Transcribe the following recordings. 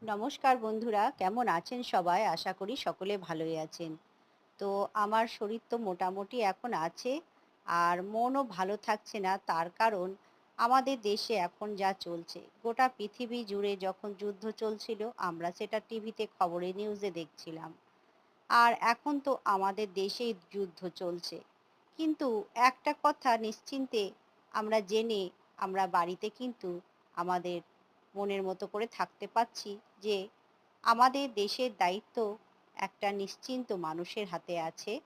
নমস্কার বন্ধুরা, কেমন আছেন সবাই? আশা করি সকলে ভালোই আছেন। তো আমার শরীর তো মোটামুটি এখন আছে, আর মনও ভালো থাকছে না। তার কারণ আমাদের দেশে এখন যা চলছে, গোটা পৃথিবী জুড়ে যখন যুদ্ধ চলছিল, আমরা সেটা টিভিতে খবরে নিউজে দেখছিলাম। আর এখন তো আমাদের দেশেই যুদ্ধ চলছে। কিন্তু একটা কথা নিশ্চিন্তে আমরা জেনে আমরা বাড়িতে কিন্তু আমাদের মনের মতো করে থাকতে পারছি যে আমাদের দেশের দায়িত্ব একটা নিশ্চিন্ত মানুষের হাতে আছে,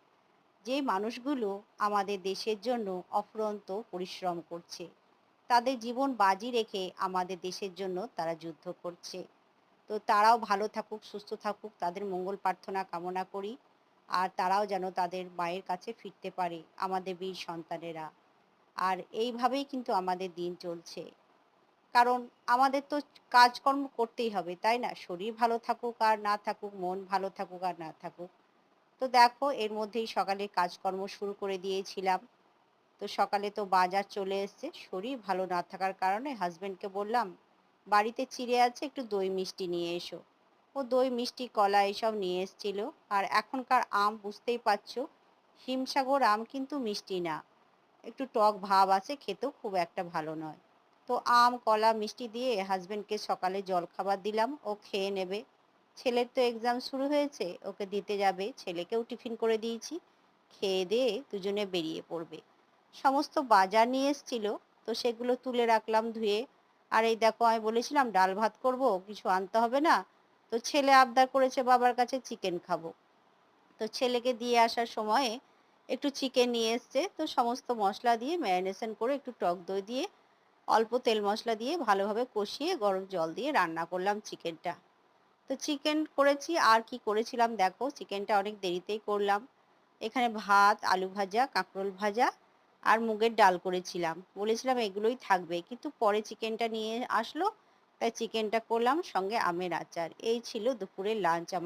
যে মানুষগুলো আমাদের দেশের জন্য অফুরন্ত পরিশ্রম করছে। তাদের জীবন বাজি রেখে আমাদের দেশের জন্য তারা যুদ্ধ করছে। তো তারাও ভালো থাকুক, সুস্থ থাকুক, তাদের মঙ্গল প্রার্থনা কামনা করি। আর তারাও যেন তাদের মায়ের কাছে ফিরতে পারে, আমাদের বীর সন্তানেরা। আর এইভাবেই কিন্তু আমাদের দিন চলছে। কারণ আমাদের তো কাজকর্ম করতেই হবে, তাই না? শরীর ভালো থাকুক আর না থাকুক, মন ভালো থাকুক আর না থাকুক। তো দেখো এর মধ্যেই সকালে কাজকর্ম শুরু করে দিয়েছিলাম। তো সকালে তো বাজার চলে এসছে। শরীর ভালো না থাকার কারণে হাসব্যান্ডকে বললাম, "বাড়িতে চিড়ে আছে, একটু দই মিষ্টি নিয়ে এসো।" ও দই, মিষ্টি, কলা এসব নিয়ে এসছিল। আর এখনকার আম বুঝতেই পারছো, হিমসাগর আম কিন্তু মিষ্টি না। একটু টক ভাব আছে, খেতেও খুব একটা ভালো নয়। তো আম, কলা, মিষ্টি দিয়ে হাসব্যান্ডকে সকালে জলখাবার দিলাম, ও খেয়ে নেবে। ছেলের তো এক্সাম শুরু হয়েছে, ওকে দিতে যাবে। ছেলেকেও টিফিন করে দিয়েছি। খেয়ে দিয়ে দুজনে বেরিয়ে পড়বে। সমস্ত বাজার নিয়ে এসছিল, তো সেগুলো তুলে রাখলাম ধুয়ে। আর এই দেখো আমি বলেছিলাম ডাল ভাত করব, কিছু আনতে হবে না। তো ছেলে আবদার করেছে বাবার কাছে চিকেন খাবো। তো ছেলেকে দিয়ে আসার সময়ে একটু চিকেন নিয়ে এসছে। তো সমস্ত মসলা দিয়ে ম্যারিনেশন করে একটু টক দই দিয়ে অল্প তেল মশলা দিয়ে ভালোভাবে কষিয়ে গরম জল দিয়ে রান্না করলাম চিকেনটা। তো চিকেন করেছি, আর কি করেছিলাম দেখো, চিকেনটা অনেক দেরিতেই করলাম। এখানে ভাত, আলু ভাজা, কাঁকরোল ভাজা আর মুগের ডাল করেছিলাম। বলেছিলাম এগুলোই থাকবে, কিন্তু পরে চিকেনটা নিয়ে আসলো, তাই চিকেনটা করলাম, সঙ্গে আমের আচার। এই ছিল দুপুরের লাঞ্চ আমার।